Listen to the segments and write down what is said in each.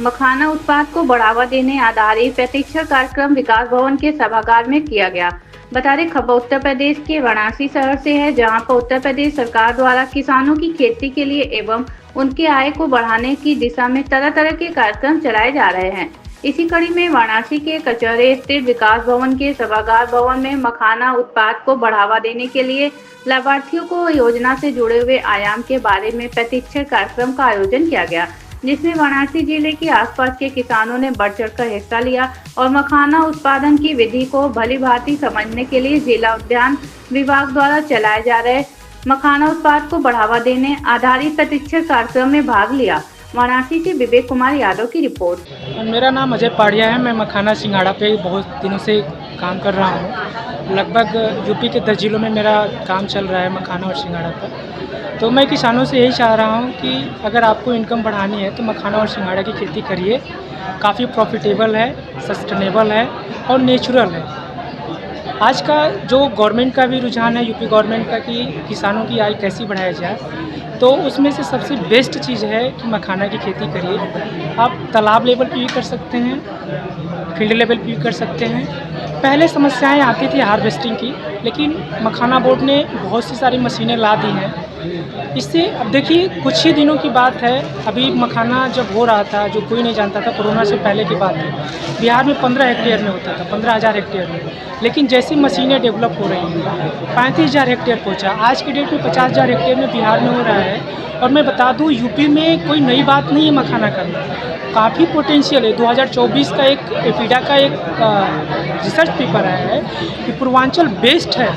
मखाना उत्पाद को बढ़ावा देने आधारित प्रशिक्षण कार्यक्रम विकास भवन के सभागार में किया गया। बता दें, खबर उत्तर प्रदेश के वाराणसी शहर से है, जहां पर उत्तर प्रदेश सरकार द्वारा किसानों की खेती के लिए एवं उनके आय को बढ़ाने की दिशा में तरह तरह के कार्यक्रम चलाए जा रहे हैं। इसी कड़ी में वाराणसी के कचहरे स्थित विकास भवन के सभागार भवन में मखाना उत्पाद को बढ़ावा देने के लिए लाभार्थियों को योजना से जुड़े हुए आयाम के बारे में प्रशिक्षण कार्यक्रम का आयोजन किया गया, जिसमें वाराणसी जिले के आसपास के किसानों ने बढ़ चढ़कर हिस्सा लिया और मखाना उत्पादन की विधि को भलीभांति समझने के लिए जिला उद्यान विभाग द्वारा चलाए जा रहे मखाना उत्पाद को बढ़ावा देने आधारित प्रशिक्षण कार्यक्रम में भाग लिया। वाराणसी से विवेक कुमार यादव की रिपोर्ट। मेरा नाम अजय पाड़िया है। मैं मखाना सिंघाड़ा पे बहुत दिनों से काम कर रहा हूँ। लगभग यूपी के 10 जिलों में मेरा काम चल रहा है मखाना और सिंघाड़ा पर। तो मैं किसानों से यही चाह रहा हूँ कि अगर आपको इनकम बढ़ानी है तो मखाना और सिंघाड़ा की खेती करिए। काफ़ी प्रॉफिटेबल है, सस्टेनेबल है और नेचुरल है। आज का जो गवर्नमेंट का भी रुझान है, यूपी गवर्नमेंट का, कि किसानों की आय कैसी बढ़ाई जाए, तो उसमें से सबसे बेस्ट चीज़ है कि मखाना की खेती करिए। आप तालाब लेवल पे भी कर सकते हैं, फील्ड लेवल पे भी कर सकते हैं। पहले समस्याएं आती थी हार्वेस्टिंग की, लेकिन मखाना बोर्ड ने बहुत सी सारी मशीनें ला दी हैं। इससे अब देखिए, कुछ ही दिनों की बात है, अभी मखाना जब हो रहा था, जो कोई नहीं जानता था, कोरोना से पहले की बात है, बिहार में 15 हेक्टेयर में होता था, 15,000 हेक्टेयर में। लेकिन जैसी मशीनें डेवलप हो रही हैं, 35,000 हेक्टेयर पहुंचा। आज की डेट में 50,000 हेक्टेयर में बिहार में हो रहा है। और मैं बता दूं, यूपी में कोई नई बात नहीं है मखाना करना, काफ़ी पोटेंशियल है। 2024 का एक एपीडा का एक रिसर्च पेपर आया है कि पूर्वांचल बेस्ट है।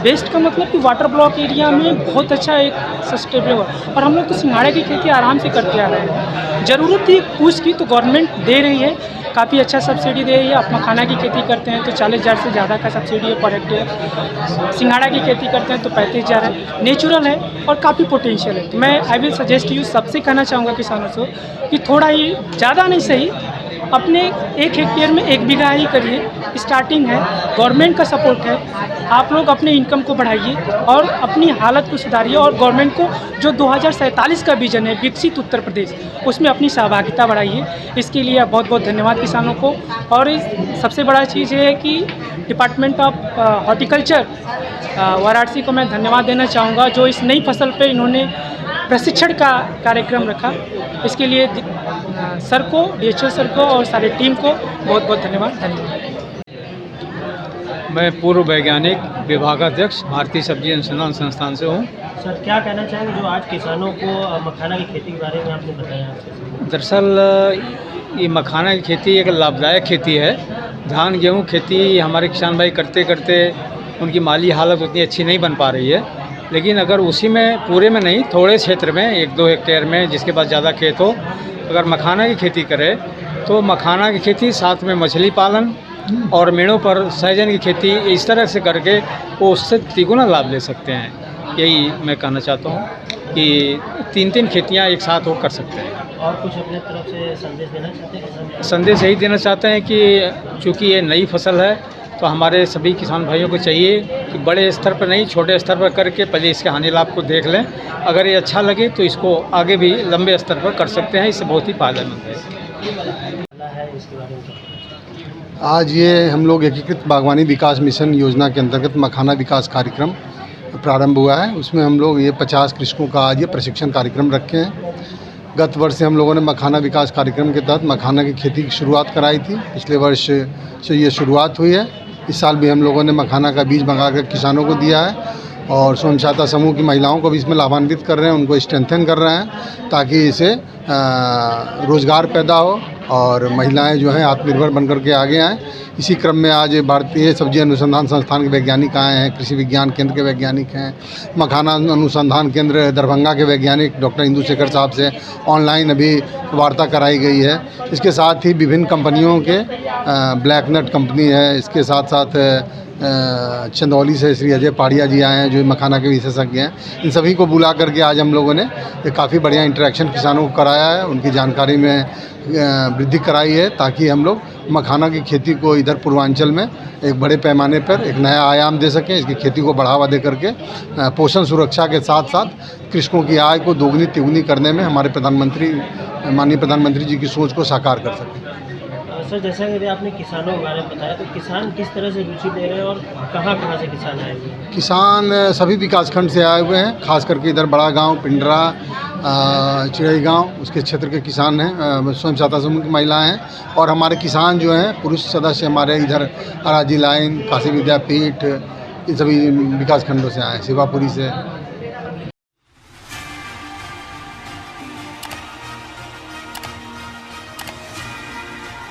बेस्ट का मतलब कि वाटर ब्लॉक एरिया में बहुत अच्छा एक सस्टेनेबल, और हम लोग तो सिंघाड़े की खेती आराम से करते आ रहे हैं। ज़रूरत थी पूछ की, तो गवर्नमेंट दे रही है, काफ़ी अच्छा सब्सिडी दे रही है। आप मखाना की खेती करते हैं तो 40,000 से ज़्यादा का सब्सिडी है पर हेक्टेयर। सिंघाड़ा की खेती करते हैं तो 35,000 है। नेचुरल है और काफ़ी पोटेंशियल है। तो मैं आई विल सजेस्ट यू, सबसे कहना चाहूँगा किसानों से कि थोड़ा ही, ज़्यादा नहीं सही, अपने 1 हेक्टेयर में 1 बीघा ही करिए। स्टार्टिंग है, गवर्नमेंट का सपोर्ट है। आप लोग अपने इनकम को बढ़ाइए और अपनी हालत को सुधारिए, और गवर्नमेंट को जो 2047 का विजन है विकसित उत्तर प्रदेश, उसमें अपनी सहभागिता बढ़ाइए। इसके लिए बहुत बहुत धन्यवाद किसानों को। और सबसे बड़ा चीज़ ये है कि डिपार्टमेंट ऑफ हॉर्टिकल्चर वाराणसी को मैं धन्यवाद देना चाहूँगा, जो इस नई फसल पे इन्होंने प्रशिक्षण का कार्यक्रम रखा। इसके लिए सर को, DHO सर को और सारी टीम को बहुत बहुत धन्यवाद। मैं पूर्व वैज्ञानिक विभागाध्यक्ष भारतीय सब्जी अनुसंधान संस्थान से हूँ। सर, क्या कहना चाहेंगे जो आज किसानों को मखाना की खेती के बारे में आपने बताया? दरअसल ये मखाना की खेती एक लाभदायक खेती है। धान गेहूँ खेती हमारे किसान भाई करते करते उनकी माली हालत उतनी अच्छी नहीं बन पा रही है। लेकिन अगर उसी में, पूरे में नहीं, थोड़े क्षेत्र में, 1-2 हेक्टेयर में, जिसके पास ज़्यादा खेत हो, अगर मखाना की खेती करे तो मखाना की खेती, साथ में मछली पालन और मेड़ों पर सहजन की खेती, इस तरह से करके वो उससे तिगुना लाभ ले सकते हैं। यही मैं कहना चाहता हूँ कि 3-3 खेतियाँ एक साथ वो कर सकते हैं। और कुछ अपने तरफ से संदेश देना चाहते हैं? संदेश यही देना चाहते हैं कि चूँकि ये नई फसल है, तो हमारे सभी किसान भाइयों को चाहिए कि बड़े स्तर पर नहीं, छोटे स्तर पर करके पहले इसके हानि लाभ को देख लें। अगर ये अच्छा लगे तो इसको आगे भी लंबे स्तर पर कर सकते हैं। इससे बहुत ही फायदेमंद है। आज ये हम लोग एकीकृत बागवानी विकास मिशन योजना के अंतर्गत मखाना विकास कार्यक्रम प्रारंभ हुआ है। उसमें हम लोग ये 50 कृषकों का आज ये प्रशिक्षण कार्यक्रम रखे हैं। गत वर्ष से हम लोगों ने मखाना विकास कार्यक्रम के तहत मखाना की खेती की शुरुआत कराई थी। पिछले वर्ष से ये शुरुआत हुई है। इस साल भी हम लोगों ने मखाना का बीज मंगा कर किसानों को दिया है, और स्वयं सहायता समूह की महिलाओं को भी इसमें लाभान्वित कर रहे हैं, उनको स्ट्रेंथन कर रहे हैं, ताकि इसे रोज़गार पैदा हो और महिलाएं जो हैं आत्मनिर्भर बनकर के आगे आएँ। इसी क्रम में आज भारतीय सब्जी अनुसंधान संस्थान के वैज्ञानिक आए हैं, कृषि विज्ञान केंद्र के वैज्ञानिक हैं, मखाना अनुसंधान केंद्र दरभंगा के वैज्ञानिक डॉक्टर इंदु शेखर साहब से ऑनलाइन अभी वार्ता कराई गई है। इसके साथ ही विभिन्न कंपनियों के, ब्लैक नट कंपनी है, इसके साथ साथ चंदौली से श्री अजय पाड़िया जी आए हैं जो मखाना के विशेषज्ञ हैं। इन सभी को बुला करके आज हम लोगों ने एक काफ़ी बढ़िया इंटरेक्शन किसानों को कराया है, उनकी जानकारी में वृद्धि कराई है, ताकि हम लोग मखाना की खेती को इधर पूर्वांचल में एक बड़े पैमाने पर एक नया आयाम दे सकें। इसकी खेती को बढ़ावा दे करके पोषण सुरक्षा के साथ साथ कृषकों की आय को दोगुनी तिगुनी करने में हमारे माननीय प्रधानमंत्री जी की सोच को साकार कर सकें। सर, जैसा कि आपने किसानों के बारे में बताया, तो किसान किस तरह से रुचि ले रहे हैं और कहाँ से किसान आए हुए हैं? किसान सभी विकासखंड से आए हुए हैं, खास करके इधर बड़ा गांव, पिंडरा, चिड़ई गांव, उसके क्षेत्र के किसान हैं, स्वयं सहायता समूह की महिलाएं हैं, और हमारे किसान जो हैं पुरुष सदस्य हमारे इधर अराजी लाइन, काशी विद्यापीठ, इन सभी विकासखंडों से आए हैं, शिवापुरी से।